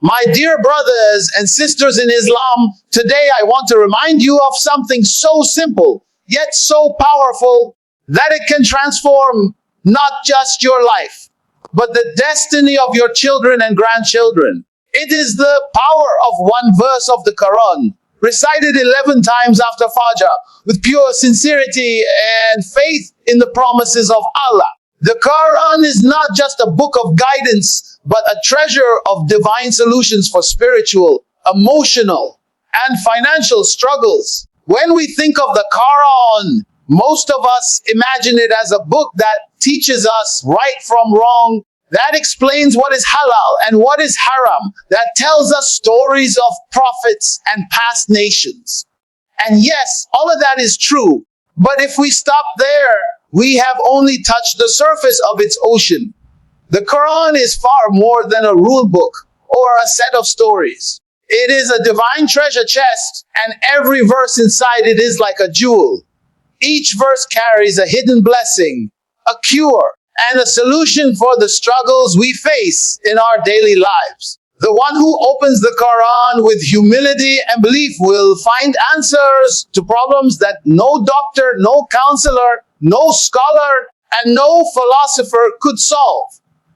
My dear brothers and sisters in Islam, today I want to remind you of something so simple, yet so powerful, that it can transform not just your life, but the destiny of your children and grandchildren. It is the power of one verse of the Quran, recited 11 times after Fajr, with pure sincerity and faith in the promises of Allah. The Quran is not just a book of guidance, but a treasure of divine solutions for spiritual, emotional, and financial struggles. When we think of the Quran, most of us imagine it as a book that teaches us right from wrong, that explains what is halal and what is haram, that tells us stories of prophets and past nations. And yes, all of that is true. But if we stop there, we have only touched the surface of its ocean. The Quran is far more than a rule book or a set of stories. It is a divine treasure chest, and every verse inside it is like a jewel. Each verse carries a hidden blessing, a cure, and a solution for the struggles we face in our daily lives. The one who opens the Quran with humility and belief will find answers to problems that no doctor, no counselor, no scholar, and no philosopher could solve.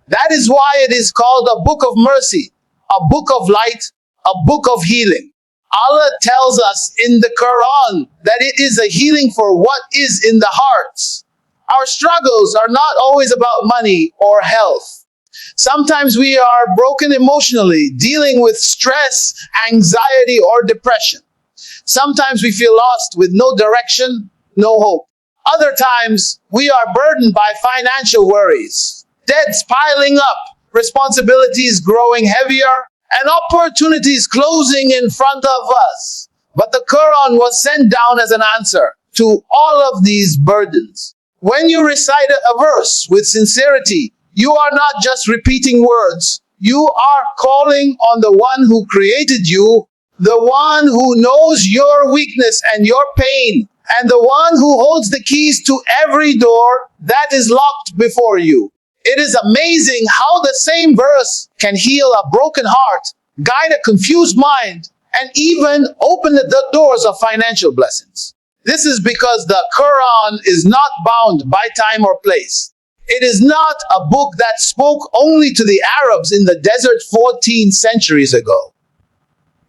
That is why it is called a book of mercy, a book of light, a book of healing. Allah tells us in the Quran that it is a healing for what is in the hearts. Our struggles are not always about money or health. Sometimes we are broken emotionally, dealing with stress, anxiety, or depression. Sometimes we feel lost with no direction, no hope. Other times, we are burdened by financial worries, debts piling up, responsibilities growing heavier, and opportunities closing in front of us. But the Quran was sent down as an answer to all of these burdens. When you recite a verse with sincerity, you are not just repeating words. You are calling on the one who created you, the one who knows your weakness and your pain, and the one who holds the keys to every door that is locked before you. It is amazing how the same verse can heal a broken heart, guide a confused mind, and even open the doors of financial blessings. This is because the Quran is not bound by time or place. It is not a book that spoke only to the Arabs in the desert 14 centuries ago.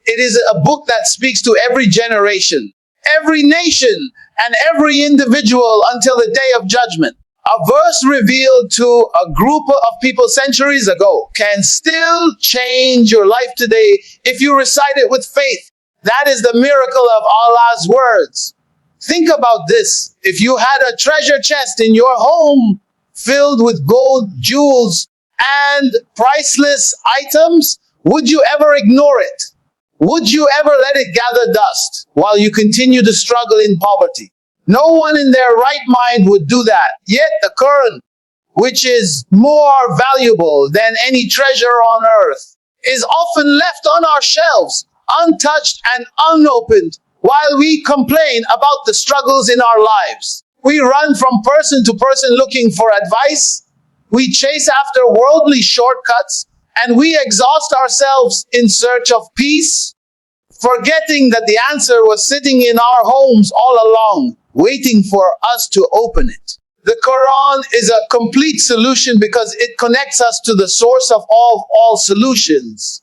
It is a book that speaks to every generation, every nation, and every individual until the day of judgment. A verse revealed to a group of people centuries ago can still change your life today if you recite it with faith. That is the miracle of Allah's words. Think about this. If you had a treasure chest in your home filled with gold, jewels, and priceless items, would you ever ignore it? Would you ever let it gather dust while you continue to struggle in poverty? No one in their right mind would do that. Yet the Quran, which is more valuable than any treasure on earth, is often left on our shelves, untouched and unopened, while we complain about the struggles in our lives. We run from person to person looking for advice. We chase after worldly shortcuts, and we exhaust ourselves in search of peace, forgetting that the answer was sitting in our homes all along, waiting for us to open it. The Quran is a complete solution because it connects us to the source of all solutions.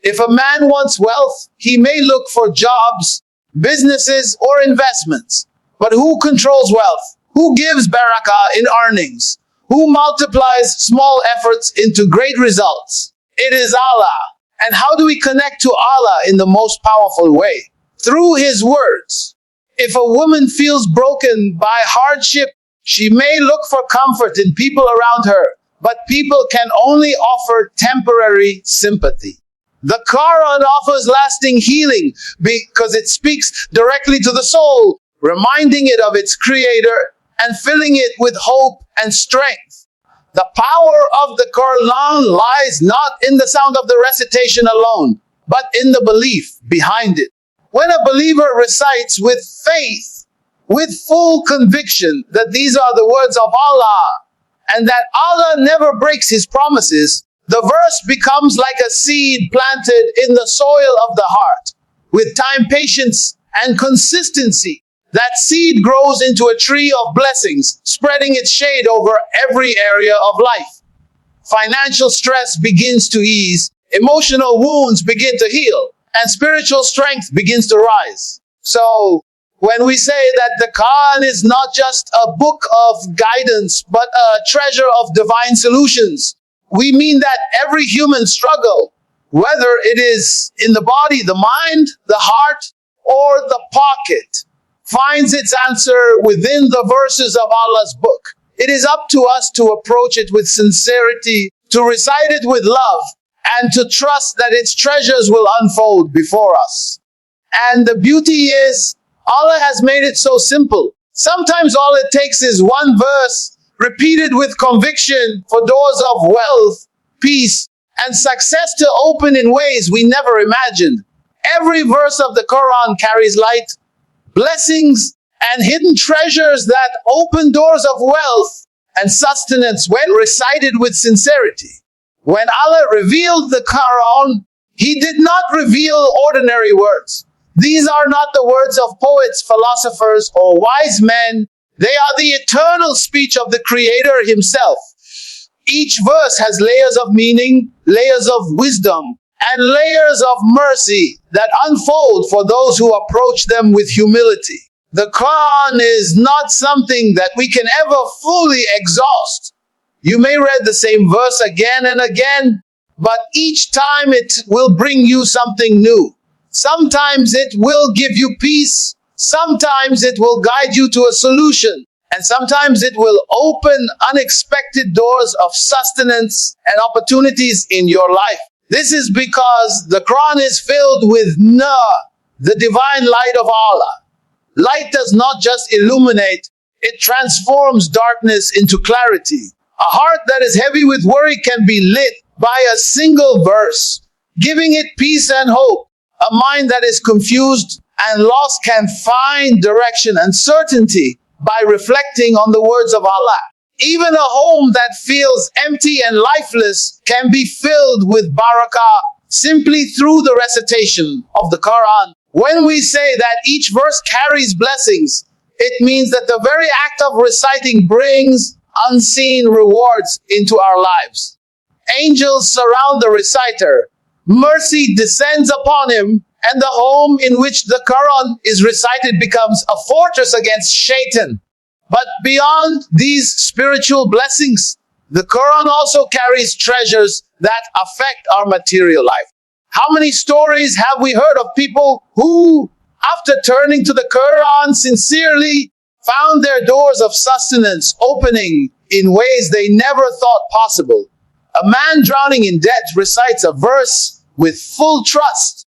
If a man wants wealth, he may look for jobs, businesses, or investments. But who controls wealth? Who gives barakah in earnings? Who multiplies small efforts into great results? It is Allah. And how do we connect to Allah in the most powerful way? Through His words. If a woman feels broken by hardship, she may look for comfort in people around her, but people can only offer temporary sympathy. The Quran offers lasting healing because it speaks directly to the soul, reminding it of its creator and filling it with hope and strength. The power of the Quran lies not in the sound of the recitation alone, but in the belief behind it. When a believer recites with faith, with full conviction that these are the words of Allah, and that Allah never breaks His promises, The verse becomes like a seed planted in the soil of the heart. With time, patience, and consistency, that seed grows into a tree of blessings, spreading its shade over every area of life. Financial stress begins to ease, emotional wounds begin to heal, and spiritual strength begins to rise. So, when we say that the Quran is not just a book of guidance, but a treasure of divine solutions, we mean that every human struggle, whether it is in the body, the mind, the heart, or the pocket, finds its answer within the verses of Allah's book. It is up to us to approach it with sincerity, to recite it with love, and to trust that its treasures will unfold before us. And the beauty is, Allah has made it so simple. Sometimes all it takes is one verse, repeated with conviction, for doors of wealth, peace, and success to open in ways we never imagined. Every verse of the Quran carries light, blessings, and hidden treasures that open doors of wealth and sustenance when recited with sincerity. When Allah revealed the Quran, He did not reveal ordinary words. These are not the words of poets, philosophers, or wise men. They are the eternal speech of the Creator Himself. Each verse has layers of meaning, layers of wisdom, and layers of mercy that unfold for those who approach them with humility. The Quran is not something that we can ever fully exhaust. You may read the same verse again and again, but each time it will bring you something new. Sometimes it will give you peace, sometimes it will guide you to a solution, and sometimes it will open unexpected doors of sustenance and opportunities in your life. This is because the Quran is filled with Nur, the divine light of Allah. Light does not just illuminate, it transforms darkness into clarity. A heart that is heavy with worry can be lit by a single verse, giving it peace and hope. A mind that is confused and lost can find direction and certainty by reflecting on the words of Allah. Even a home that feels empty and lifeless can be filled with barakah simply through the recitation of the Quran. When we say that each verse carries blessings, it means that the very act of reciting brings unseen rewards into our lives. Angels surround the reciter, mercy descends upon him, and the home in which the Quran is recited becomes a fortress against Shaitan. But beyond these spiritual blessings, the Quran also carries treasures that affect our material life. How many stories have we heard of people who, after turning to the Quran sincerely, found their doors of sustenance opening in ways they never thought possible? A man drowning in debt recites a verse with full trust,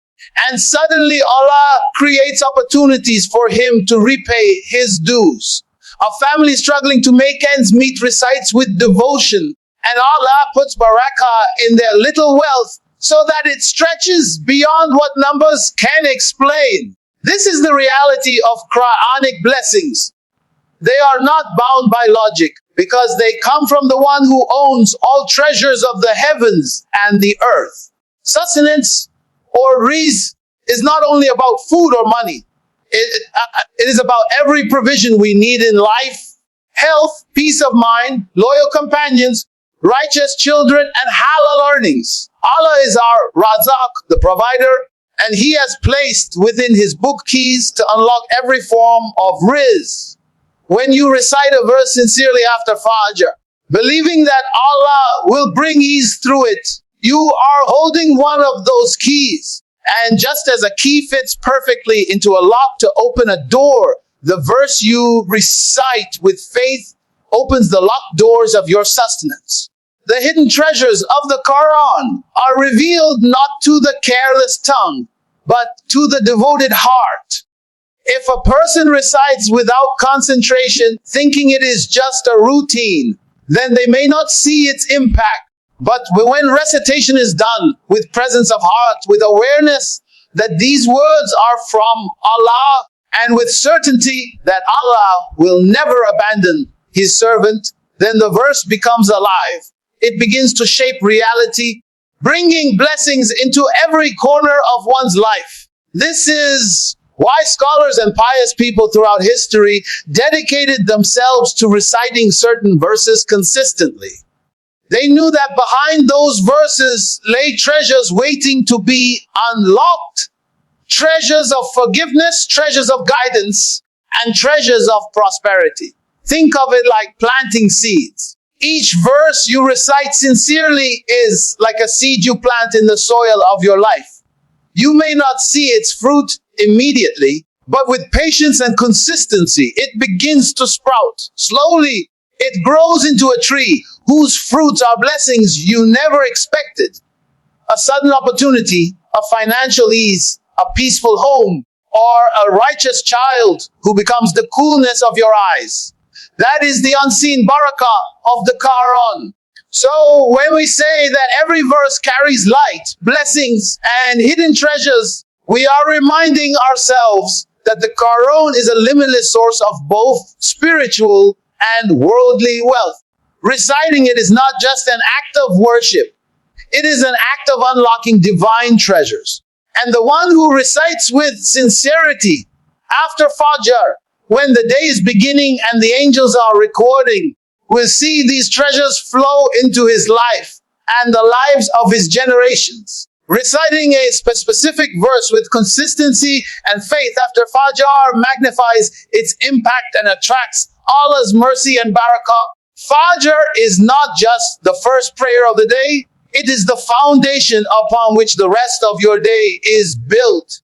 and suddenly Allah creates opportunities for him to repay his dues. A family struggling to make ends meet recites with devotion, and Allah puts barakah in their little wealth so that it stretches beyond what numbers can explain. This is the reality of Quranic blessings. They are not bound by logic because they come from the one who owns all treasures of the heavens and the earth. Sustenance or rizq is not only about food or money. It is about every provision we need in life, health, peace of mind, loyal companions, righteous children, and halal earnings. Allah is our Razak, the provider, and He has placed within His book keys to unlock every form of rizq. When you recite a verse sincerely after Fajr, believing that Allah will bring ease through it, you are holding one of those keys. And just as a key fits perfectly into a lock to open a door, the verse you recite with faith opens the locked doors of your sustenance. The hidden treasures of the Quran are revealed not to the careless tongue, but to the devoted heart. If a person recites without concentration, thinking it is just a routine, then they may not see its impact. But when recitation is done with presence of heart, with awareness that these words are from Allah, and with certainty that Allah will never abandon His servant, then the verse becomes alive. it begins to shape reality, bringing blessings into every corner of one's life. This is why scholars and pious people throughout history dedicated themselves to reciting certain verses consistently. They knew that behind those verses lay treasures waiting to be unlocked. Treasures of forgiveness, treasures of guidance, and treasures of prosperity. Think of it like planting seeds. Each verse you recite sincerely is like a seed you plant in the soil of your life. You may not see its fruit immediately, but with patience and consistency, it begins to sprout. Slowly, it grows into a tree whose fruits are blessings you never expected. A sudden opportunity, a financial ease, a peaceful home, or a righteous child who becomes the coolness of your eyes. That is the unseen barakah of the Quran. So when we say that every verse carries light, blessings, and hidden treasures, we are reminding ourselves that the Quran is a limitless source of both spiritual and worldly wealth. Reciting it is not just an act of worship. It is an act of unlocking divine treasures. And the one who recites with sincerity after Fajr, when the day is beginning and the angels are recording, will see these treasures flow into his life and the lives of his generations. Reciting a specific verse with consistency and faith after Fajr magnifies its impact and attracts Allah's mercy and barakah. Fajr is not just the first prayer of the day, it is the foundation upon which the rest of your day is built.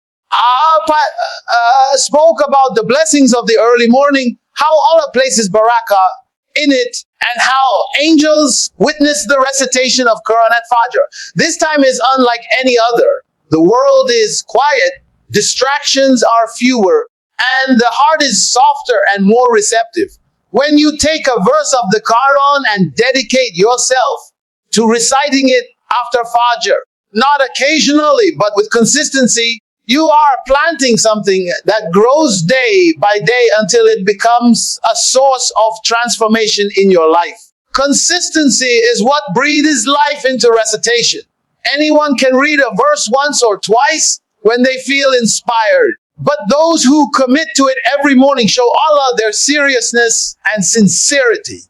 Spoke about the blessings of the early morning, how Allah places barakah in it, and how angels witness the recitation of Quran at Fajr. This time is unlike any other. The world is quiet, distractions are fewer, and the heart is softer and more receptive. When you take a verse of the Quran and dedicate yourself to reciting it after Fajr, not occasionally, but with consistency, you are planting something that grows day by day until it becomes a source of transformation in your life. Consistency is what breathes life into recitation. Anyone can read a verse once or twice when they feel inspired. But those who commit to it every morning show Allah their seriousness and sincerity.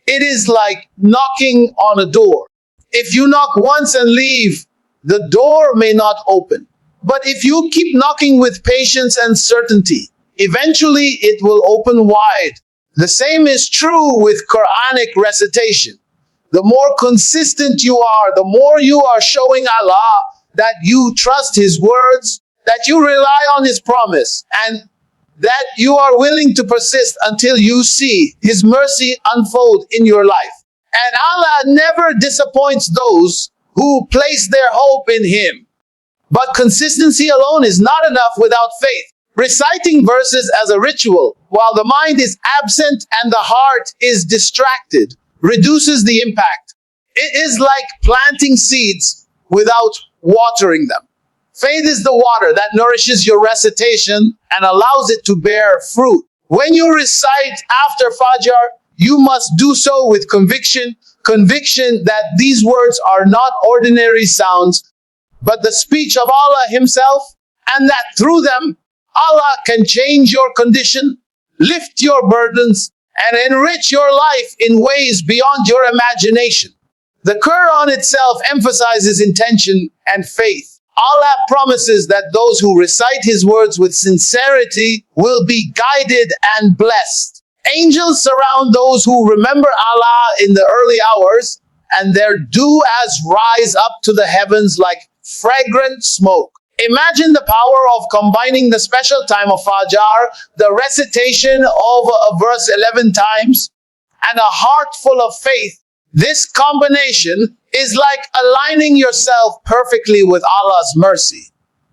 It is like knocking on a door. If you knock once and leave, the door may not open. But if you keep knocking with patience and certainty, eventually it will open wide. The same is true with Quranic recitation. The more consistent you are, the more you are showing Allah that you trust His words, that you rely on His promise, and that you are willing to persist until you see His mercy unfold in your life. And Allah never disappoints those who place their hope in Him. But consistency alone is not enough without faith. Reciting verses as a ritual, while the mind is absent and the heart is distracted, reduces the impact. It is like planting seeds without watering them. Faith is the water that nourishes your recitation and allows it to bear fruit. When you recite after Fajr, you must do so with conviction that these words are not ordinary sounds, but the speech of Allah Himself, and that through them, Allah can change your condition, lift your burdens, and enrich your life in ways beyond your imagination. The Quran itself emphasizes intention and faith. Allah promises that those who recite His words with sincerity will be guided and blessed. Angels surround those who remember Allah in the early hours, and their du'as rise up to the heavens like fragrant smoke. Imagine the power of combining the special time of Fajr, the recitation of a verse 11 times, and a heart full of faith. This combination is like aligning yourself perfectly with Allah's mercy.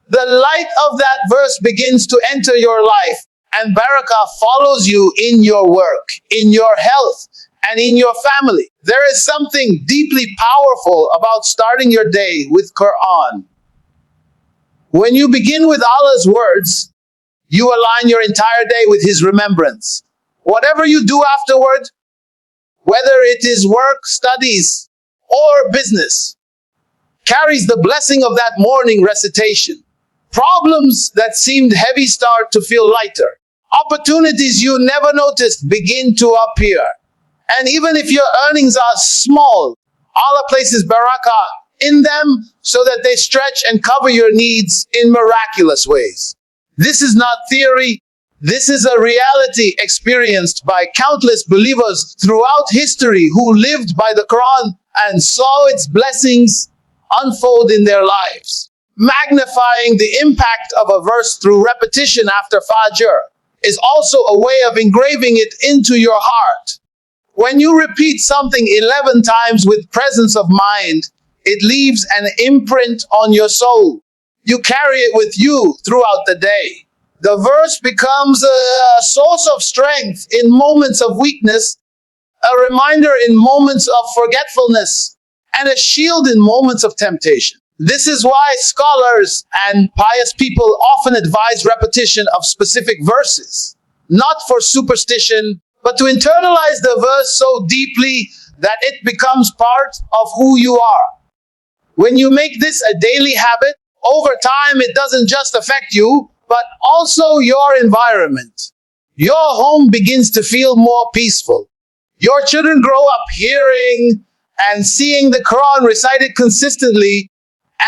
The light of that verse begins to enter your life, and barakah follows you in your work, in your health, and in your family. There is something deeply powerful about starting your day with Quran. When you begin with Allah's words, you align your entire day with His remembrance. Whatever you do afterward, whether it is work, studies, or business carries the blessing of that morning recitation. Problems that seemed heavy start to feel lighter. Opportunities you never noticed begin to appear. And even if your earnings are small, Allah places barakah in them so that they stretch and cover your needs in miraculous ways. This is not theory. This is a reality experienced by countless believers throughout history who lived by the Quran and saw its blessings unfold in their lives. Magnifying the impact of a verse through repetition after Fajr is also a way of engraving it into your heart. When you repeat something 11 times with presence of mind, it leaves an imprint on your soul. You carry it with you throughout the day. The verse becomes a source of strength in moments of weakness, a reminder in moments of forgetfulness, and a shield in moments of temptation. This is why scholars and pious people often advise repetition of specific verses, not for superstition, but to internalize the verse so deeply that it becomes part of who you are. When you make this a daily habit, over time it doesn't just affect you, but also your environment. Your home begins to feel more peaceful. Your children grow up hearing and seeing the Quran recited consistently,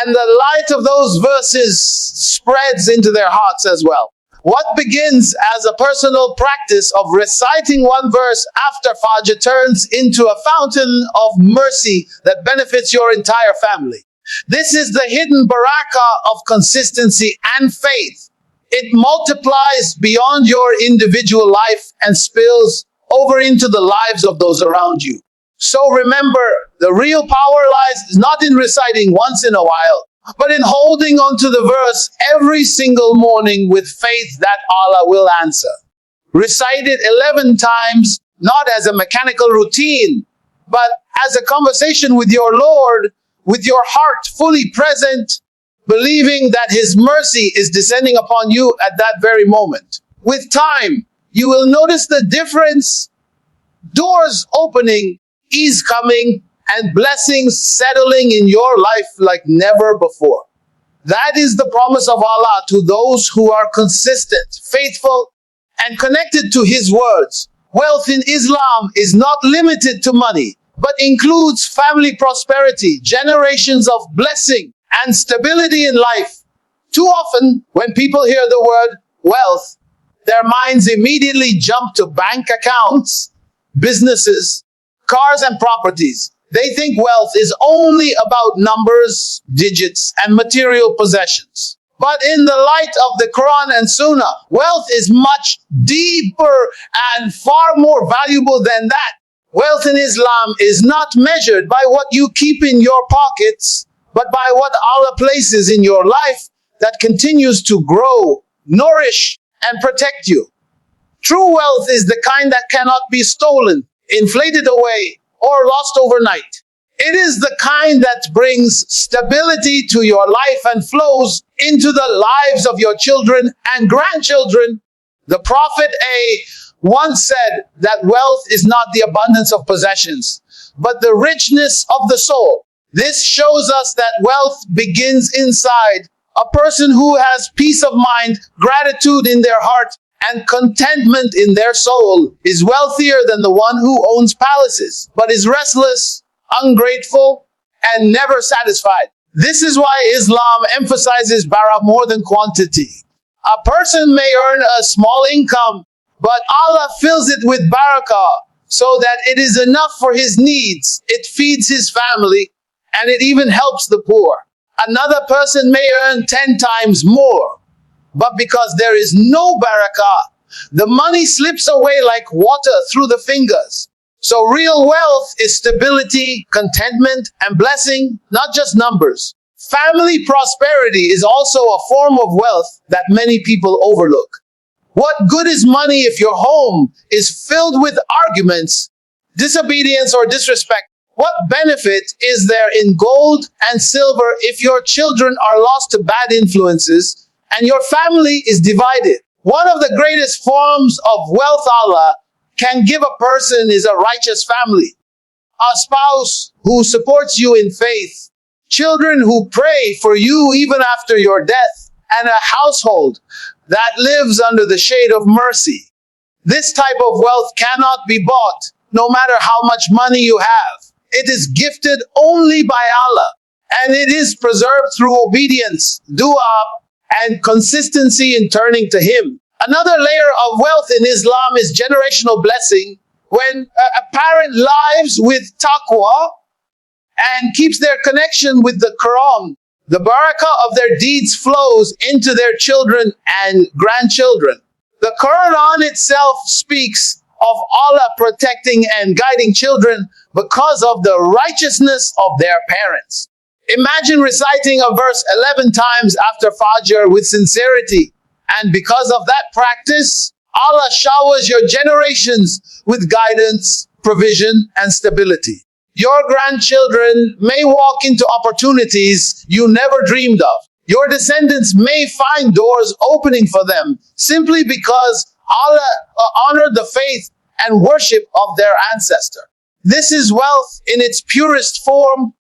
and the light of those verses spreads into their hearts as well. What begins as a personal practice of reciting one verse after Fajr turns into a fountain of mercy that benefits your entire family. This is the hidden barakah of consistency and faith. It multiplies beyond your individual life and spills over into the lives of those around you. So remember, the real power lies not in reciting once in a while, but in holding on to the verse every single morning with faith that Allah will answer. Recite it 11 times, not as a mechanical routine, but as a conversation with your Lord, with your heart fully present, believing that His mercy is descending upon you at that very moment. With time, you will notice the difference, doors opening, ease coming, and blessings settling in your life like never before. That is the promise of Allah to those who are consistent, faithful, and connected to His words. Wealth in Islam is not limited to money, but includes family prosperity, generations of blessing, and stability in life. Too often, when people hear the word wealth, their minds immediately jump to bank accounts, businesses, cars, and properties. They think wealth is only about numbers, digits, and material possessions. But in the light of the Quran and Sunnah, wealth is much deeper and far more valuable than that. Wealth in Islam is not measured by what you keep in your pockets, but by what Allah places in your life that continues to grow, nourish, and protect you. True wealth is the kind that cannot be stolen, inflated away, or lost overnight. It is the kind that brings stability to your life and flows into the lives of your children and grandchildren. The Prophet once said that wealth is not the abundance of possessions, but the richness of the soul. This shows us that wealth begins inside. A person who has peace of mind, gratitude in their heart, and contentment in their soul is wealthier than the one who owns palaces, but is restless, ungrateful, and never satisfied. This is why Islam emphasizes barakah more than quantity. A person may earn a small income, but Allah fills it with barakah so that it is enough for his needs. It feeds his family, and it even helps the poor. Another person may earn 10 times more, but because there is no barakah, the money slips away like water through the fingers. So real wealth is stability, contentment, and blessing, not just numbers. Family prosperity is also a form of wealth that many people overlook. What good is money if your home is filled with arguments, disobedience, or disrespect? What benefit is there in gold and silver if your children are lost to bad influences and your family is divided? One of the greatest forms of wealth Allah can give a person is a righteous family. a spouse who supports you in faith, children who pray for you even after your death, and a household that lives under the shade of mercy. This type of wealth cannot be bought, no matter how much money you have. It is gifted only by Allah, and it is preserved through obedience, dua, and consistency in turning to Him. Another layer of wealth in Islam is generational blessing. When a parent lives with taqwa and keeps their connection with the Quran, the barakah of their deeds flows into their children and grandchildren. The Quran itself speaks of Allah protecting and guiding children because of the righteousness of their parents. Imagine reciting a verse 11 times after Fajr with sincerity, and because of that practice, Allah showers your generations with guidance, provision, and stability. Your grandchildren may walk into opportunities you never dreamed of. Your descendants may find doors opening for them simply because Allah honored the faith and worship of their ancestor. This is wealth in its purest form,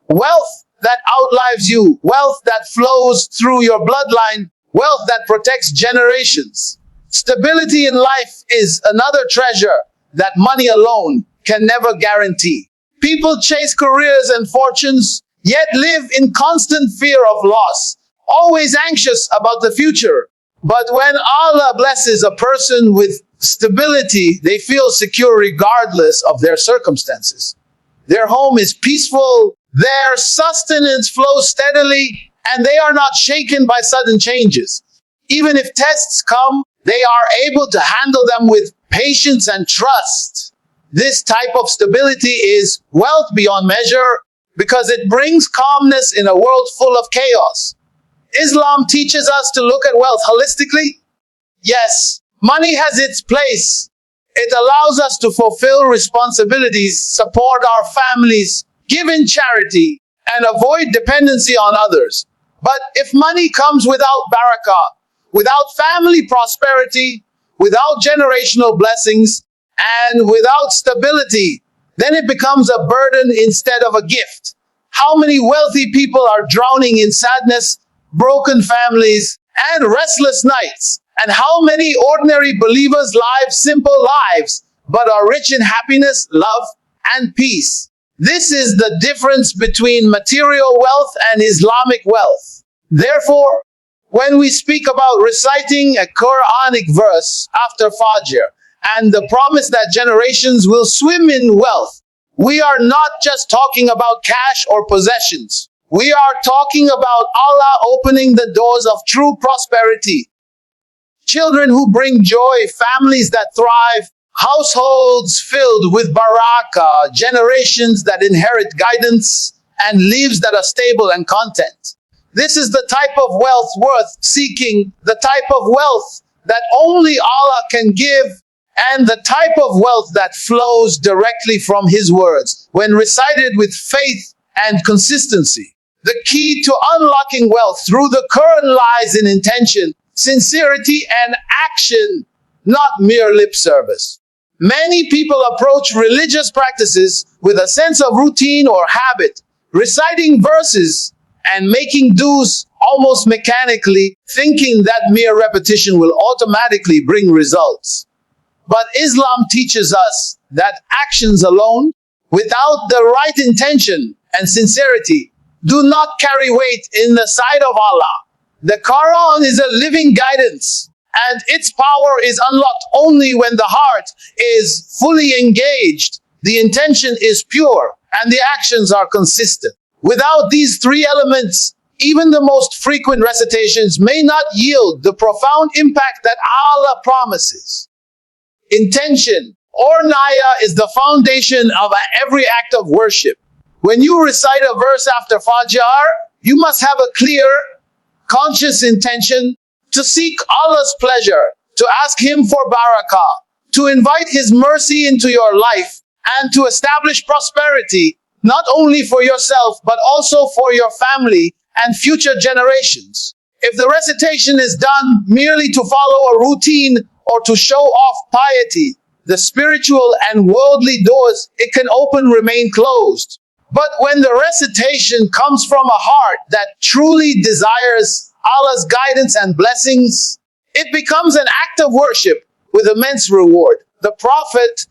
wealth that outlives you, wealth that flows through your bloodline, wealth that protects generations. Stability in life is another treasure that money alone can never guarantee. People chase careers and fortunes, yet live in constant fear of loss, always anxious about the future. But when Allah blesses a person with stability, they feel secure regardless of their circumstances. Their home is peaceful, their sustenance flows steadily, and they are not shaken by sudden changes. Even if tests come, they are able to handle them with patience and trust. This type of stability is wealth beyond measure because it brings calmness in a world full of chaos. Islam teaches us to look at wealth holistically. Yes, money has its place. It allows us to fulfill responsibilities, support our families, give in charity, and avoid dependency on others. But if money comes without barakah, without family prosperity, without generational blessings, and without stability, then it becomes a burden instead of a gift. How many wealthy people are drowning in sadness, broken families, and restless nights? And how many ordinary believers live simple lives, but are rich in happiness, love, and peace? This is the difference between material wealth and Islamic wealth. Therefore, when we speak about reciting a Quranic verse after Fajr, and the promise that generations will swim in wealth, we are not just talking about cash or possessions. We are talking about Allah opening the doors of true prosperity. Children who bring joy, families that thrive, households filled with barakah, generations that inherit guidance, and lives that are stable and content. This is the type of wealth worth seeking, the type of wealth that only Allah can give, and the type of wealth that flows directly from His words when recited with faith and consistency. The key to unlocking wealth through the Quran lies in intention, sincerity, and action, not mere lip service. Many people approach religious practices with a sense of routine or habit, reciting verses and making dues almost mechanically, thinking that mere repetition will automatically bring results. But Islam teaches us that actions alone, without the right intention and sincerity, do not carry weight in the sight of Allah. The Quran is a living guidance, and its power is unlocked only when the heart is fully engaged, the intention is pure, and the actions are consistent. Without these three elements, even the most frequent recitations may not yield the profound impact that Allah promises. Intention, or niyah, is the foundation of every act of worship. When you recite a verse after Fajr, you must have a clear, conscious intention to seek Allah's pleasure, to ask Him for barakah, to invite His mercy into your life, and to establish prosperity, not only for yourself, but also for your family and future generations. If the recitation is done merely to follow a routine or to show off piety, The spiritual and worldly doors it can open remain closed. But when the recitation comes from a heart that truly desires Allah's guidance and blessings, it becomes an act of worship with immense reward. The Prophet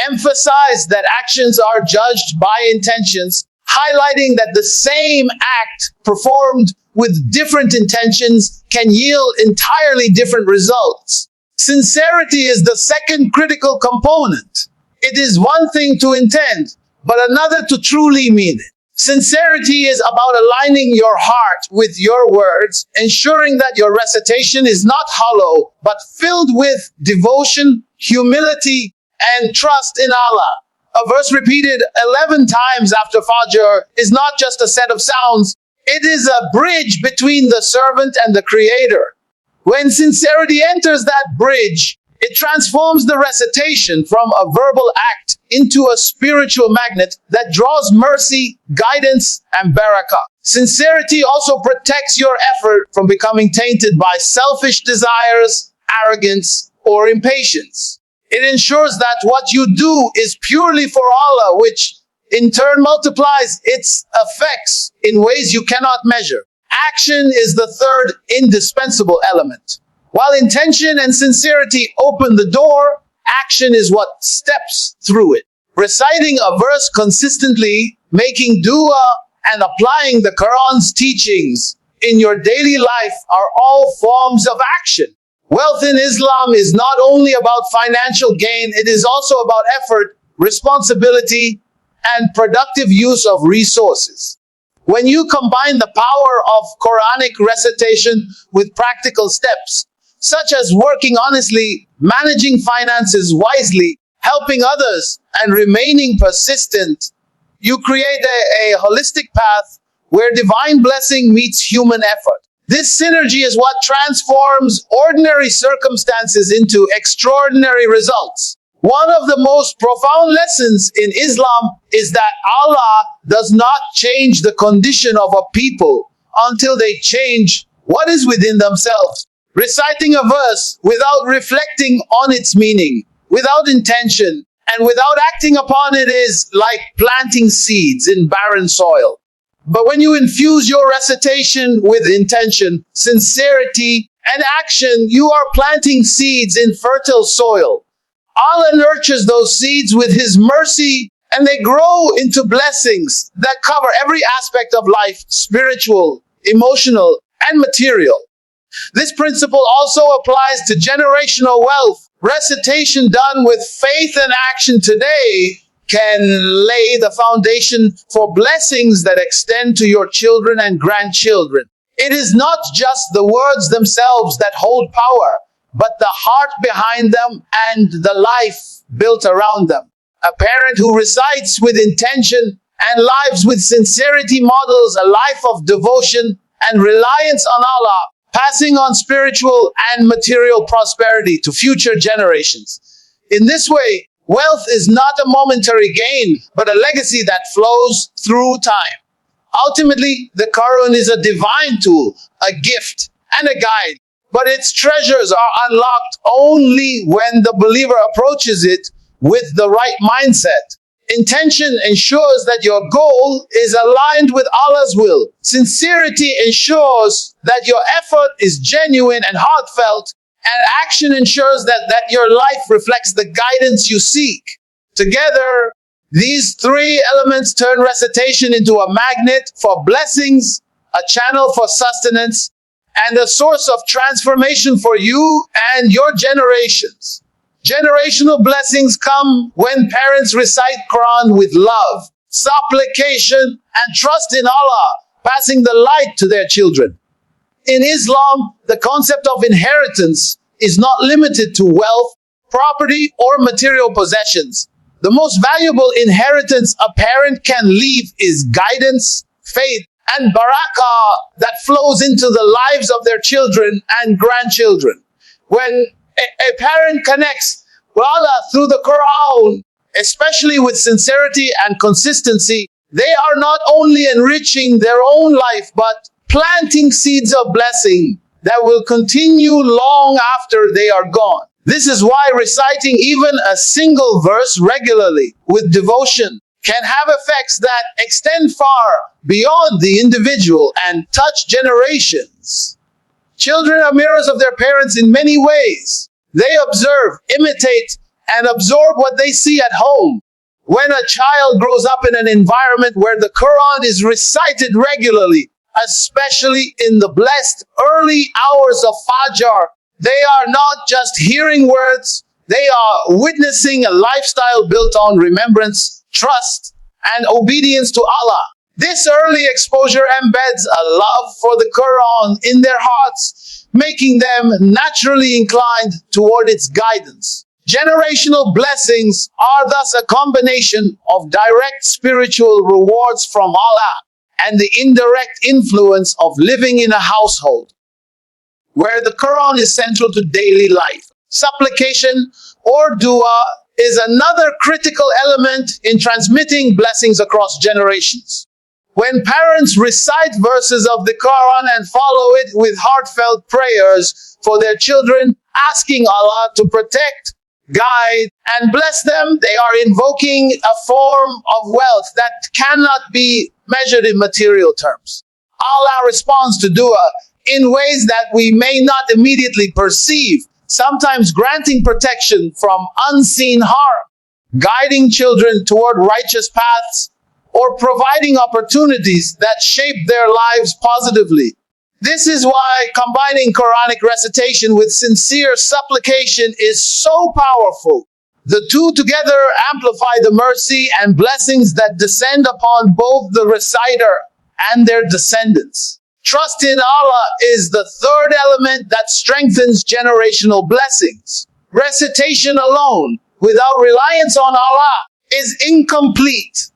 emphasized that actions are judged by intentions, highlighting that the same act performed with different intentions can yield entirely different results. Sincerity is the second critical component. It is one thing to intend, but another to truly mean it. Sincerity is about aligning your heart with your words, ensuring that your recitation is not hollow, but filled with devotion, humility, and trust in Allah. A verse repeated 11 times after Fajr is not just a set of sounds, it is a bridge between the servant and the Creator. When sincerity enters that bridge, it transforms the recitation from a verbal act into a spiritual magnet that draws mercy, guidance, and barakah. Sincerity also protects your effort from becoming tainted by selfish desires, arrogance, or impatience. It ensures that what you do is purely for Allah, which in turn multiplies its effects in ways you cannot measure. Action is the third indispensable element. While intention and sincerity open the door, action is what steps through it. Reciting a verse consistently, making dua, and applying the Quran's teachings in your daily life are all forms of action. Wealth in Islam is not only about financial gain, it is also about effort, responsibility, and productive use of resources. When you combine the power of Quranic recitation with practical steps, such as working honestly, managing finances wisely, helping others, and remaining persistent, you create a holistic path where divine blessing meets human effort. This synergy is what transforms ordinary circumstances into extraordinary results. One of the most profound lessons in Islam is that Allah does not change the condition of a people until they change what is within themselves. Reciting a verse without reflecting on its meaning, without intention, and without acting upon it is like planting seeds in barren soil. But when you infuse your recitation with intention, sincerity, and action, you are planting seeds in fertile soil. Allah nurtures those seeds with His mercy, and they grow into blessings that cover every aspect of life, spiritual, emotional, and material. This principle also applies to generational wealth. Recitation done with faith and action today can lay the foundation for blessings that extend to your children and grandchildren. It is not just the words themselves that hold power, but the heart behind them and the life built around them. A parent who recites with intention and lives with sincerity models a life of devotion and reliance on Allah, passing on spiritual and material prosperity to future generations. In this way, wealth is not a momentary gain, but a legacy that flows through time. Ultimately, the Quran is a divine tool, a gift, and a guide, but its treasures are unlocked only when the believer approaches it with the right mindset. Intention ensures that your goal is aligned with Allah's will. Sincerity ensures that your effort is genuine and heartfelt, and action ensures that your life reflects the guidance you seek. Together, these three elements turn recitation into a magnet for blessings, a channel for sustenance, and a source of transformation for you and your generations. Generational blessings come when parents recite Quran with love, supplication, and trust in Allah, passing the light to their children. In Islam, the concept of inheritance is not limited to wealth, property, or material possessions. The most valuable inheritance a parent can leave is guidance, faith, and barakah that flows into the lives of their children and grandchildren. When a parent connects with Allah through the Quran, especially with sincerity and consistency, they are not only enriching their own life, but planting seeds of blessing that will continue long after they are gone. This is why reciting even a single verse regularly with devotion can have effects that extend far beyond the individual and touch generations. Children are mirrors of their parents in many ways. They observe, imitate, and absorb what they see at home. When a child grows up in an environment where the Quran is recited regularly, especially in the blessed early hours of Fajr, they are not just hearing words, they are witnessing a lifestyle built on remembrance, trust, and obedience to Allah. This early exposure embeds a love for the Quran in their hearts, making them naturally inclined toward its guidance. Generational blessings are thus a combination of direct spiritual rewards from Allah and the indirect influence of living in a household where the Quran is central to daily life. Supplication or dua is another critical element in transmitting blessings across generations. When parents recite verses of the Quran and follow it with heartfelt prayers for their children, asking Allah to protect, guide, and bless them, they are invoking a form of wealth that cannot be measured in material terms. Allah responds to dua in ways that we may not immediately perceive, sometimes granting protection from unseen harm, guiding children toward righteous paths, or providing opportunities that shape their lives positively. This is why combining Quranic recitation with sincere supplication is so powerful. The two together amplify the mercy and blessings that descend upon both the reciter and their descendants. Trust in Allah is the third element that strengthens generational blessings. Recitation alone, without reliance on Allah, is incomplete.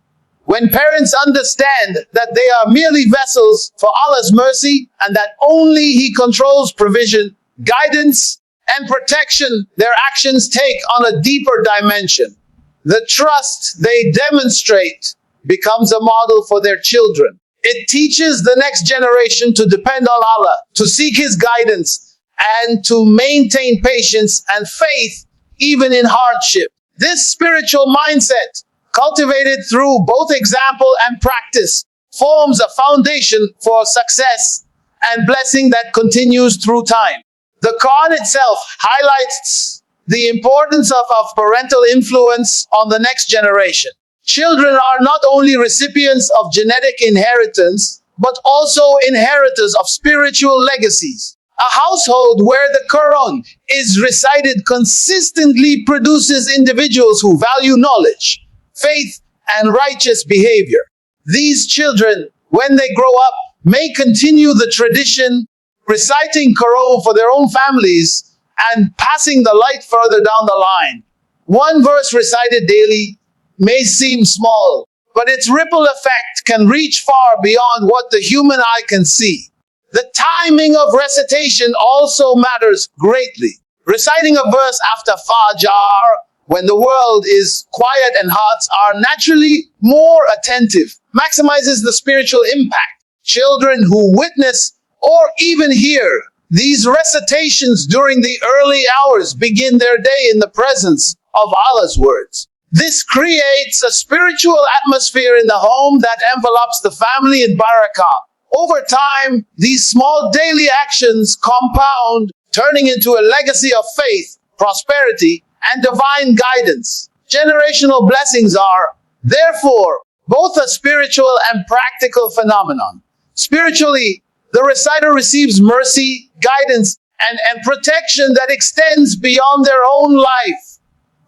When parents understand that they are merely vessels for Allah's mercy and that only He controls provision, guidance, and protection, their actions take on a deeper dimension. The trust they demonstrate becomes a model for their children. It teaches the next generation to depend on Allah, to seek His guidance, and to maintain patience and faith even in hardship. This spiritual mindset, cultivated through both example and practice, forms a foundation for success and blessing that continues through time. The Quran itself highlights the importance of parental influence on the next generation. Children are not only recipients of genetic inheritance, but also inheritors of spiritual legacies. A household where the Quran is recited consistently produces individuals who value knowledge, faith, and righteous behavior. These children, when they grow up, may continue the tradition, reciting Quran for their own families and passing the light further down the line. One verse recited daily may seem small, but its ripple effect can reach far beyond what the human eye can see. The timing of recitation also matters greatly. Reciting a verse after Fajr, when the world is quiet and hearts are naturally more attentive, maximizes the spiritual impact. Children who witness or even hear these recitations during the early hours begin their day in the presence of Allah's words. This creates a spiritual atmosphere in the home that envelops the family in barakah. Over time, these small daily actions compound, turning into a legacy of faith, prosperity, and divine guidance. Generational blessings are, therefore, both a spiritual and practical phenomenon. Spiritually, the reciter receives mercy, guidance, and protection that extends beyond their own life.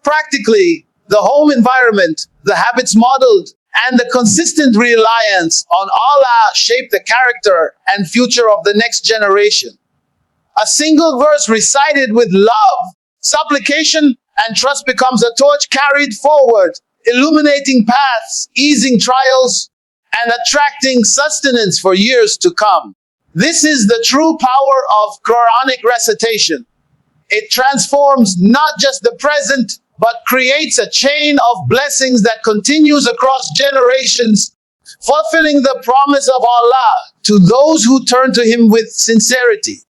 Practically, the home environment, the habits modeled, and the consistent reliance on Allah shape the character and future of the next generation. A single verse recited with love, supplication, and trust becomes a torch carried forward, illuminating paths, easing trials, and attracting sustenance for years to come. This is the true power of Quranic recitation. It transforms not just the present, but creates a chain of blessings that continues across generations, fulfilling the promise of Allah to those who turn to Him with sincerity.